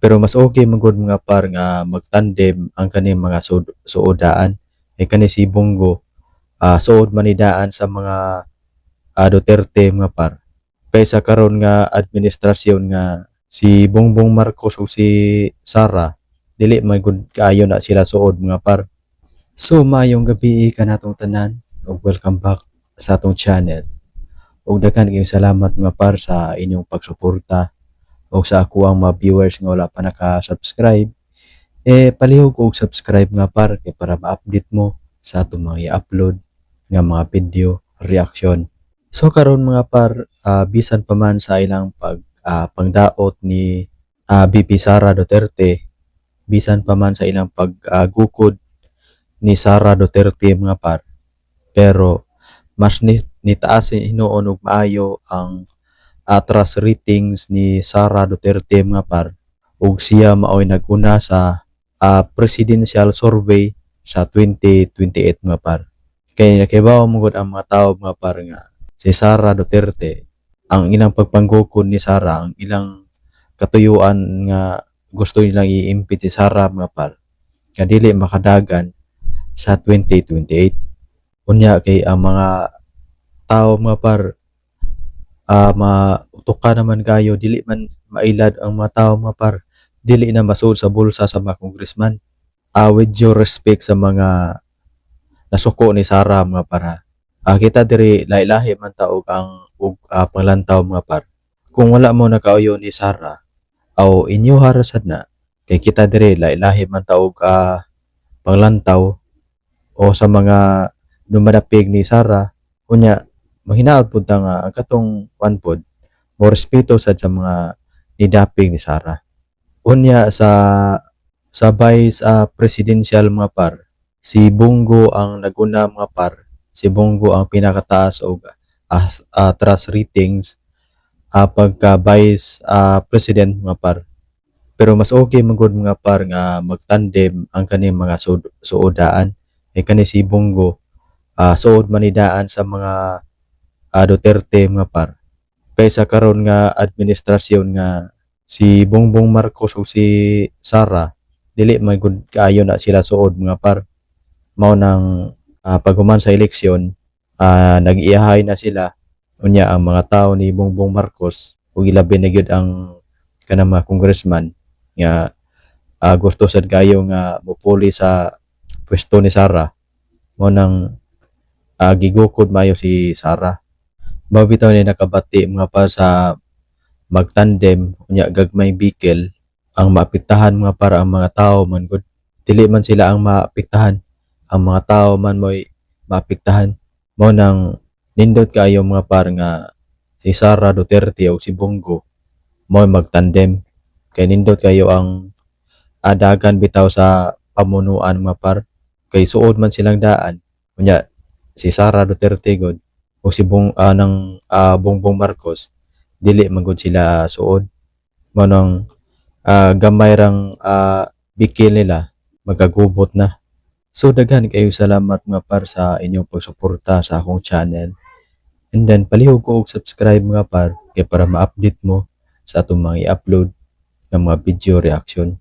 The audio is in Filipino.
Pero mas okay man gud mga par nga magtandem ang kaning mga suodaan. Kay kani si Bongo suod man ni daan sa mga Duterte mga par. Kaysa karon nga administrasyon nga si Bongbong Marcos ug si Sara dili man gud kaayo na sila suod mga par. So maayong gabi kanatong tanan ug welcome back sa atong channel. Ug daghan kayong salamat mga par sa inyong pagsuporta o sa ako ang mga viewers nga wala pa naka-subscribe, palihog og subscribe nga par kay para ma-update mo sa atong mga i-upload nga mga video reaction. So karon mga par, bisan pa man sa ilang pangdaot ni VP Sara Duterte, bisan pa man sa ilang paggukod ni Sara Duterte mga par, pero mas ni taas hinuon og maayo ang trust ratings ni Sara Duterte mga par, ug siya maoy naguna sa presidential survey sa 2028 mga par. Kay nakibaw mo gud ang mga tawo mga par nga si Sara Duterte, ang ilang pagpanggukod ni Sara, ang ilang katuyuan nga gusto nilang i-impeach si Sara mga par, nga dili makadagan sa 2028. Unya kay ang mga tao mga par mautuka naman kayo, dili man mailad ang mga tao mga par, dili na masud sa bulsa sa mga congressman. With due respect sa mga nasuko ni Sara mga par, kita diri lahi-lahi man ta og ang panglantaw mga par. Kung wala mo nakauyo ni Sara o inyo harasad na, kay kita diri lahi-lahi man ta og panglantaw o sa mga dumadapig ni Sara. Unya manghinaot pud ta nga ang katong kwan pod mo respeto sa mga nidapig ni Sara. Unya sa vice presidential mga par, si Bongo ang naguna mga par. Si Bongo ang pinakataas og trust ratings pagka vice president mga par. Pero mas okay man gud mga par nga magtandem ang kaning mga suodaan. Kay kani si Bongo suod man ni daan sa mga Duterte mga par. Kaysa karon nga administrasyon nga si Bongbong Marcos ug si Sara dili man gud kaayo na sila suod mga par. Mao nang paghuman sa eleksyon, nag-iyahay na sila. Unya ang mga tao ni Bongbong Marcos ug ilabi na gyud ang kanang mga congressman nga gusto sad kayo nga mopuli sa pwesto ni Sara. Mao nang gigukod mayo si Sara. Mao bitaw ni nakabati mga par sa magtandem, unya gagmay bikel ang maapektahan mga par ang mga tao man gud. Dili man sila ang maapektahan, ang mga tao man mo'y maapektahan. Mao nang nindot kayo mga par nga si Sara Duterte o si Bongo mo'y magtandem. Kay nindot kayo ang dagan bitaw sa pamunuan mga par, kay suod man silang daan. Unya si Sara Duterte god o si Bongbong Marcos dili man gud sila suod. Mao nang gamay rang bikil nila magagubot na. So daghan kayo salamat mga par sa inyong pagsuporta sa akong channel. And then palihog ko og subscribe mga par kay para ma-update mo sa atong mga i-upload ng mga video reaction.